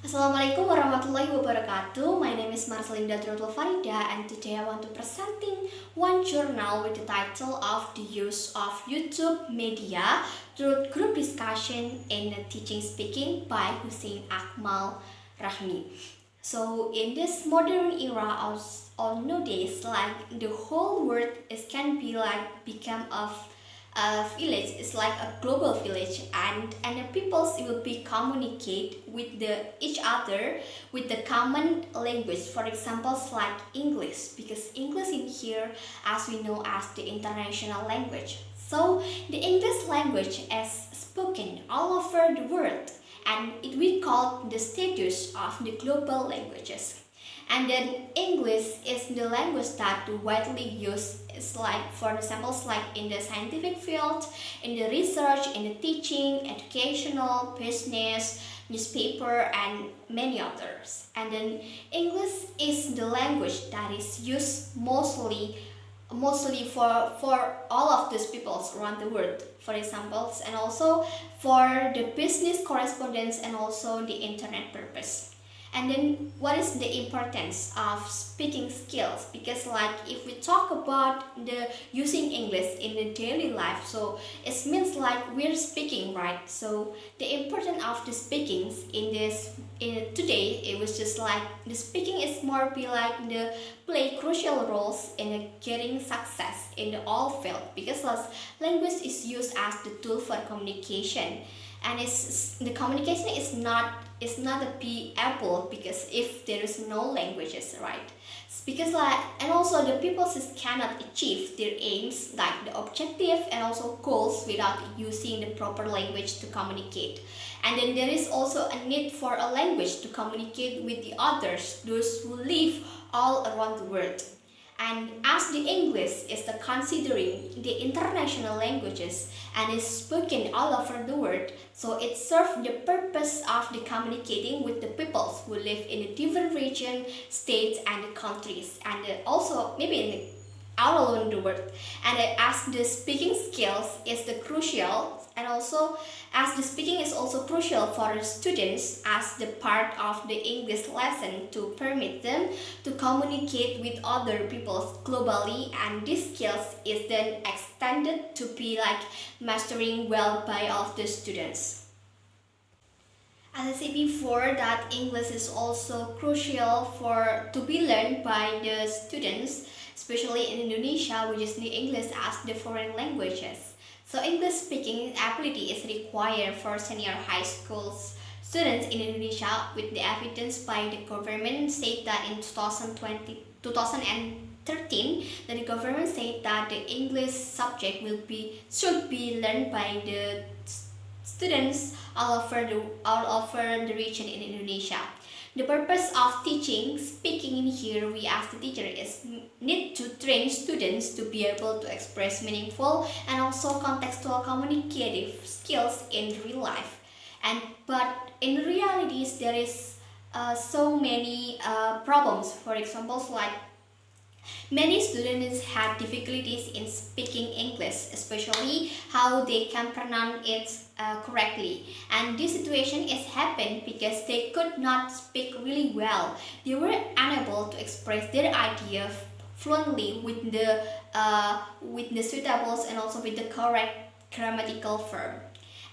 Assalamualaikum warahmatullahi wabarakatuh. My name is MARCELINDA FARIDAH, and today I want to presenting one journal with the title of the use of YouTube media through group discussion in teaching speaking by Hussin Rahmi. So in this modern era of nowadays, like the whole world is can be like become a village is like a global village, and the peoples will be communicate with each other with the common language, for examples like English, because English in here as we know as the international language. So the English language is spoken all over the world, and it we call the status of the global languages. And then English is the language that widely used. It's like for examples like in the scientific field, in the research, in the teaching, educational, business, newspaper, and many others. And then English is the language that is used mostly for all of these peoples around the world, for examples, and also for the business correspondence and also the internet purpose. And then what is the importance of speaking skills? Because like if we talk about the using English in the daily life, so it means like we're speaking, right? So the importance of the speakings in today, it was just like the speaking is more be like the play crucial roles in getting success in the all field, because language is used as the tool for communication, and the communication is not a be able, because if there is no languages, right? Because like, and also the people just cannot achieve their aims like the objective and also goals without using the proper language to communicate. And then there is also a need for a language to communicate with the others, those who live all around the world. And as the English is the considering the international languages and is spoken all over the world, so it serves the purpose of the communicating with the peoples who live in a different region, states, and countries, and also maybe in all around the world. And as the speaking skills is the crucial, and also as the speaking is also crucial for the students as the part of the English lesson to permit them to communicate with other people globally, and this skills is then extended to be like mastering well by all the students. As I said before, that English is also crucial for to be learned by the students, especially in Indonesia, which is the English as the foreign languages. So English speaking ability is required for senior high school students in Indonesia, with the evidence by the government said that in 2013, that the government said that the English subject should be learned by the students all over the region in Indonesia. The purpose of teaching speaking in here, we as the teacher, is need to train students to be able to express meaningful and also contextual communicative skills in real life. But in realities there is so many problems. For example, like many students have difficulties in speaking English, especially how they can pronounce it correctly. And this situation is happened because they could not speak really well. They were unable to express their idea fluently with the suitables and also with the correct grammatical form.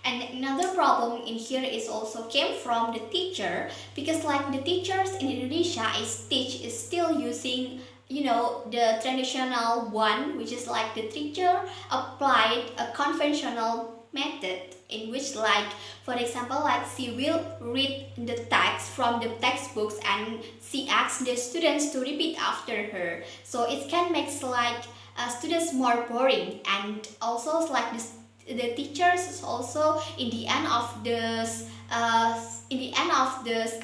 And another problem in here is also came from the teacher, because like the teachers in Indonesia is still using the traditional one, which is like the teacher applied a conventional method in which, like for example, like she will read the text from the textbooks and she asks the students to repeat after her, so it can make like students more boring. And also like the teachers is also in the end of the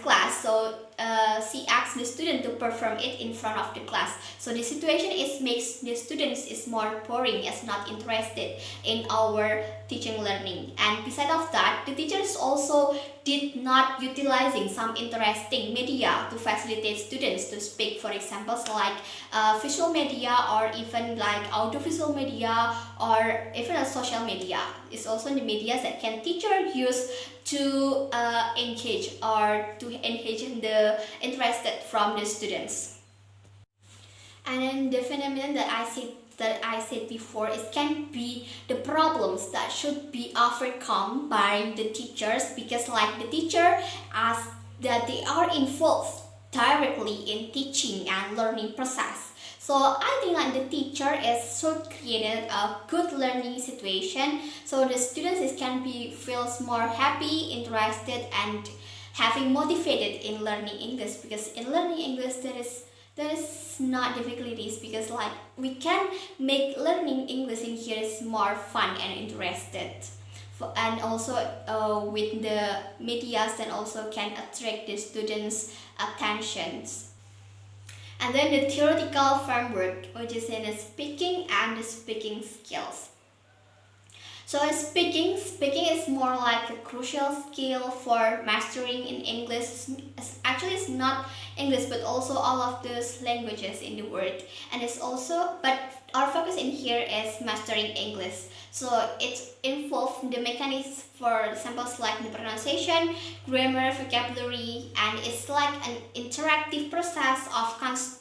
class, so she asks the student to perform it in front of the class. So the situation makes the students is more boring, is not interested in our teaching learning. And besides of that, the teachers also did not utilizing some interesting media to facilitate students to speak. For example, like visual media, or even like audiovisual media, or even a social media. is also the media that can teacher use to engage in the interested from the students. And then the phenomenon that I said before, it can be the problems that should be overcome by the teachers, because like the teacher as that they are involved directly in teaching and learning process. So I think like the teacher should create a good learning situation, so the students can be feels more happy, interested, and having motivated in learning English, because in learning English there is not difficulties, because like we can make learning English in here is more fun and interested. And also with the medias then also can attract the students' attentions. And then the theoretical framework, which is in the speaking and the speaking skills. So speaking is more like a crucial skill for mastering in English. Actually, it's not English, but also all of those languages in the world. And it's also, but our focus in here is mastering English. So it involves the mechanics, for examples like the pronunciation, grammar, vocabulary, and it's like an interactive process of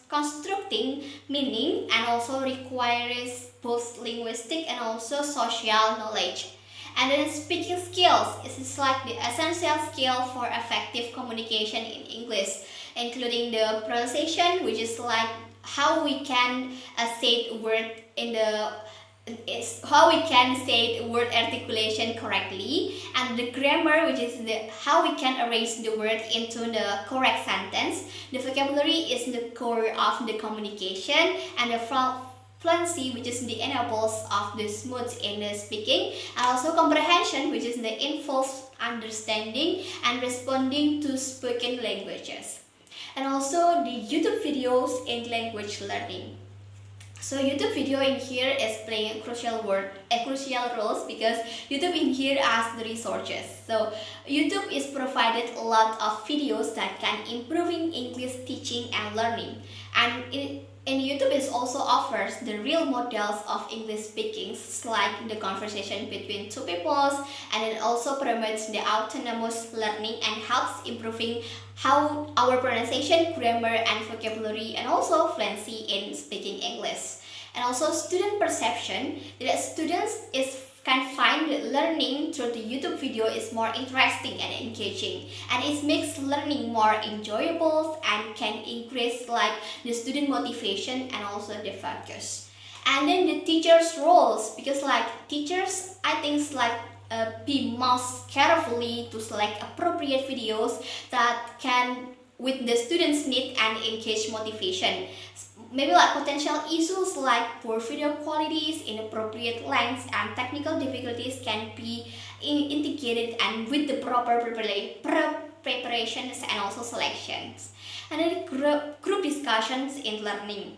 constructing meaning, and also requires both linguistic and also social knowledge. And then speaking skills is like the essential skill for effective communication in English, including the pronunciation, which is like how we can say word in the is how we can say word articulation correctly, and the grammar, which is how we can arrange the word into the correct sentence. The vocabulary is the core of the communication, and the fluency, which is the enables of the smooth in the speaking, and also comprehension, which is the involves understanding and responding to spoken languages, and also the YouTube videos in language learning. So YouTube video in here is playing a crucial role, because YouTube in here as the resources. So YouTube is provided a lot of videos that can improving English teaching and learning. And in YouTube it also offers the real models of English speaking, like the conversation between two peoples, and it also promotes the autonomous learning and helps improving how our pronunciation, grammar, and vocabulary, and also fluency in speaking English. And also student perception, that students can find learning through the YouTube video is more interesting and engaging, and it makes learning more enjoyable and can increase like the student motivation and also the focus. And then the teachers' roles, because like teachers, I think like be most carefully to select appropriate videos that can with the students' need and engage motivation. Maybe like potential issues like poor video qualities, inappropriate lengths, and technical difficulties can be indicated, and with the proper preparations and also selections. And then group discussions in learning.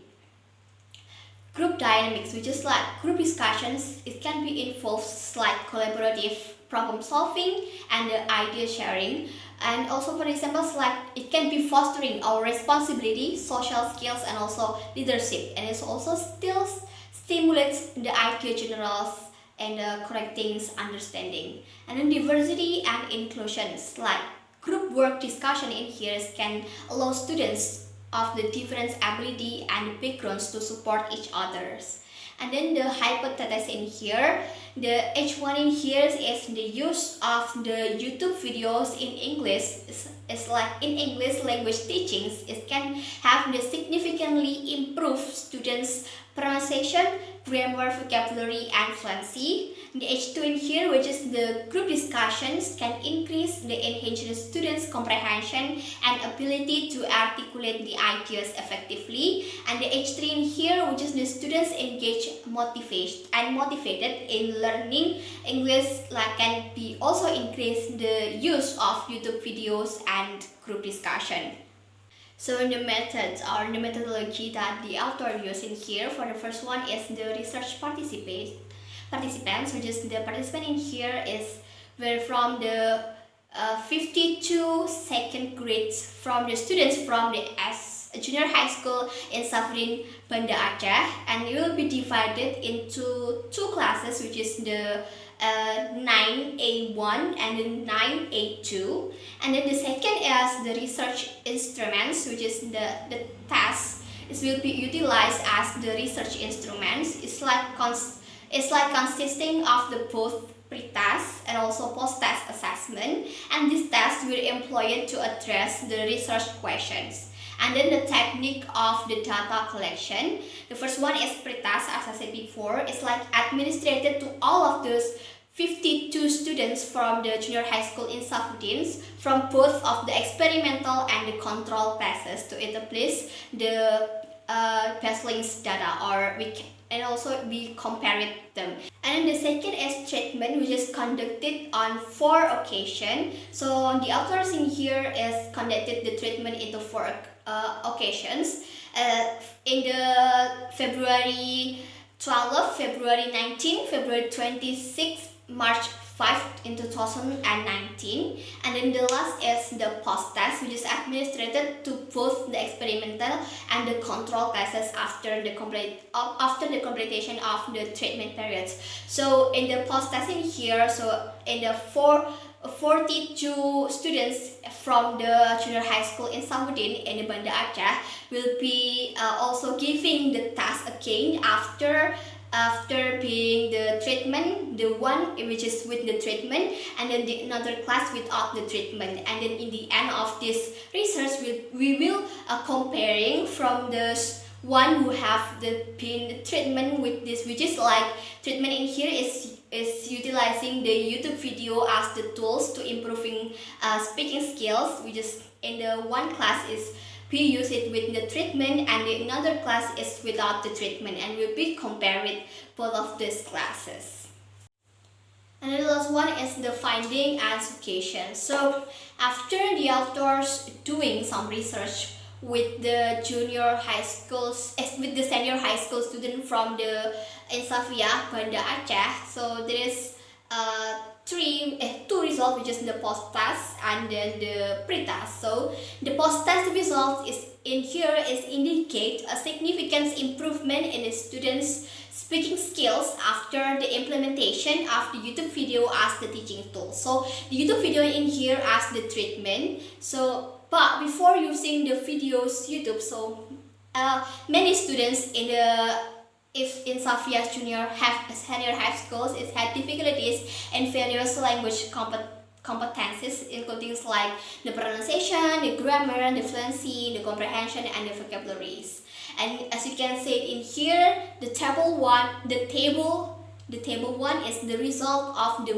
Group dynamics, which is like group discussions, it can be involved like collaborative problem solving and idea sharing. And also for examples like it can be fostering our responsibility, social skills, and also leadership, and it also still stimulates the idea generals and correcting understanding. And then diversity and inclusions, like group work discussion in here can allow students of the different ability and backgrounds to support each others. And then the hypothesis in here, the H1 in here is the use of the YouTube videos in English. It's like in English language teachings, it can have the significantly improve students' pronunciation, grammar, vocabulary, and fluency. The H2 in here, which is the group discussions, can increase the enhance the students' comprehension and ability to articulate the ideas effectively. And the H3 in here, which is the students engage motivated in learning English, like can be also increase the use of YouTube videos and group discussion. So the methods or the methodology that the author used in here, for the first one is the research participants, which is the participant in here is were from the 52 second grades from the students from the junior high school in Safrin, Banda Aceh, and it will be divided into two classes, which is the 9A1 and then 9A2, and then the second is the research instruments, which is the task. It will be utilized as the research instruments. It's like consisting of the both pre-test and also post-test assessment, and this test will employed to address the research questions. And then the technique of the data collection. The first one is pre-test, as I said before. It's like administered to all of those 52 students from the junior high school in Safudin from both of the experimental and the control tests to establish the baselines data, and also we compare them. And then the second is treatment, which is conducted on 4 occasions. So the authors in here is conducted the treatment into 4 occasions. In the February 12, February 19, February 26, March 5 in 2019, and then the last is the post-test, which is administered to both the experimental and the control tests after the completion of the treatment periods. So in the post-test in here, so in the 42 students from the junior high school in Safudin in the Banda Aceh will be also giving the test again after being the treatment, the one which is with the treatment, and then another class without the treatment. And then in the end of this research, we will comparing from the one who have the treatment with this, which is like treatment in here is utilizing the YouTube video as the tools to improving speaking skills, which is in the one class is we use it with the treatment, and the another class is without the treatment, and we'll be comparing both of these classes. And the last one is the finding and suggestion. So after the authors doing some research with the junior high schools, with the senior high school student from the Insafia Banda Aceh, so there is two results, which is the post-test and then the pre-test. So the post-test result is in here is indicate a significant improvement in the students' speaking skills after the implementation of the YouTube video as the teaching tool. So the YouTube video in here as the treatment. So but before using the videos YouTube, so many students in Safia's senior high schools had difficulties in various language competencies, including like the pronunciation, the grammar, the fluency, the comprehension, and the vocabularies. And as you can see in here, the table one is the result of the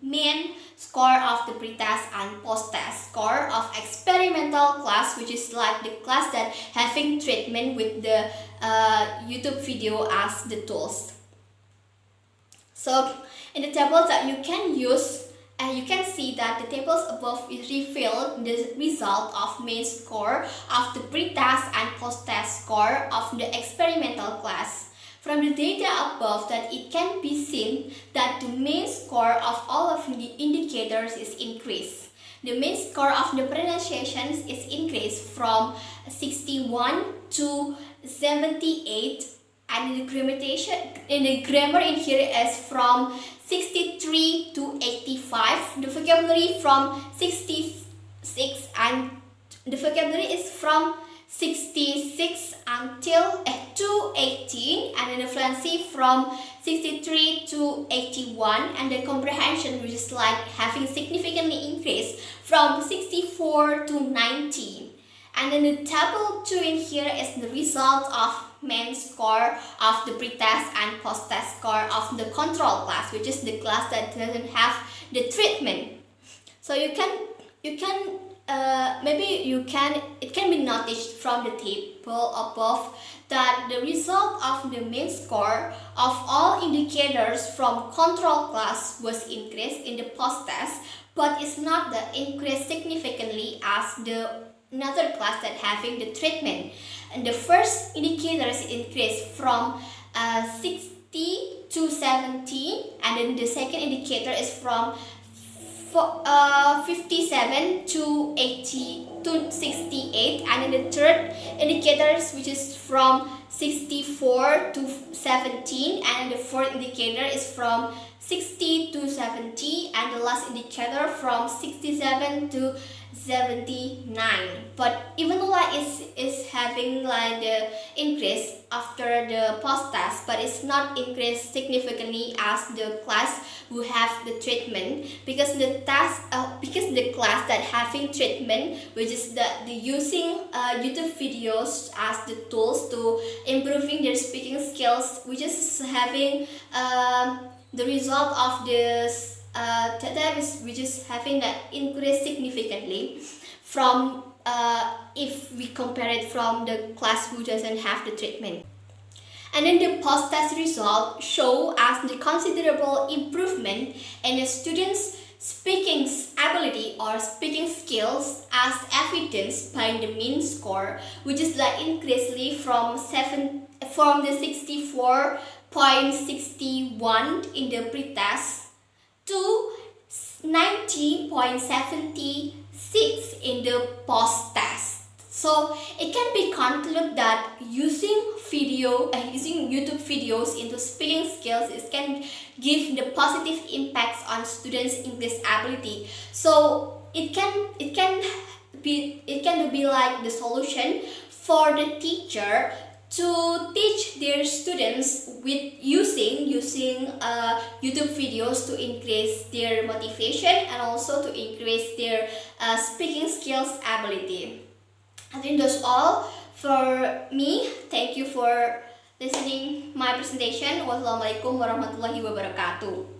main score of the pre-test and post-test score of experimental class, which is like the class that having treatment with the YouTube video as the tools. So in the tables that you can use, you can see that the tables above reveal the result of main score of the pre-test and post-test score of the experimental class. From the data above, that it can be seen that the main score of all of the indicators is increased. The main score of the pronunciations is increased from 61 to 78, and the grammar in here is from 63 to 85. The vocabulary from 66, and the vocabulary is from 66 until to 18, and then the fluency from 63 to 81, and the comprehension, which is like having significantly increased from 64 to 19. And then the table 2 in here is the result of main score of the pre-test and post-test score of the control class, which is the class that doesn't have the treatment. So it can be noticed from the table above that the result of the main score of all indicators from control class was increased in the post-test, but it's not the increase significantly as the another class that having the treatment. And the first indicator is increased from 60 to 70, and then the second indicator is from 57 to 80 to 68, and then the third indicators which is from 64 to 17, and the fourth indicator is from 60 to 70, and the last indicator from 67 to 79. But even though like is having like the increase after the post test, but it's not increased significantly as the class who have the treatment, because the class that having treatment, which is the using YouTube videos as the tools to improving their speaking skills, which is having the result of this which is having that increase significantly from if we compare it from the class who doesn't have the treatment. And then the post-test result show as the considerable improvement in the students' speaking ability or speaking skills, as evidenced by the mean score, which is like increasingly from the 64.61 in the pre-test to 90.76 in the post-test. So it can be concluded that using YouTube videos into speaking skills, it can give the positive impacts on students' English ability. So it can be like the solution for the teacher to teach their students with using YouTube videos to increase their motivation and also to increase their speaking skills ability. I think that's all for me. Thank you for listening my presentation. Wassalamualaikum warahmatullahi wabarakatuh.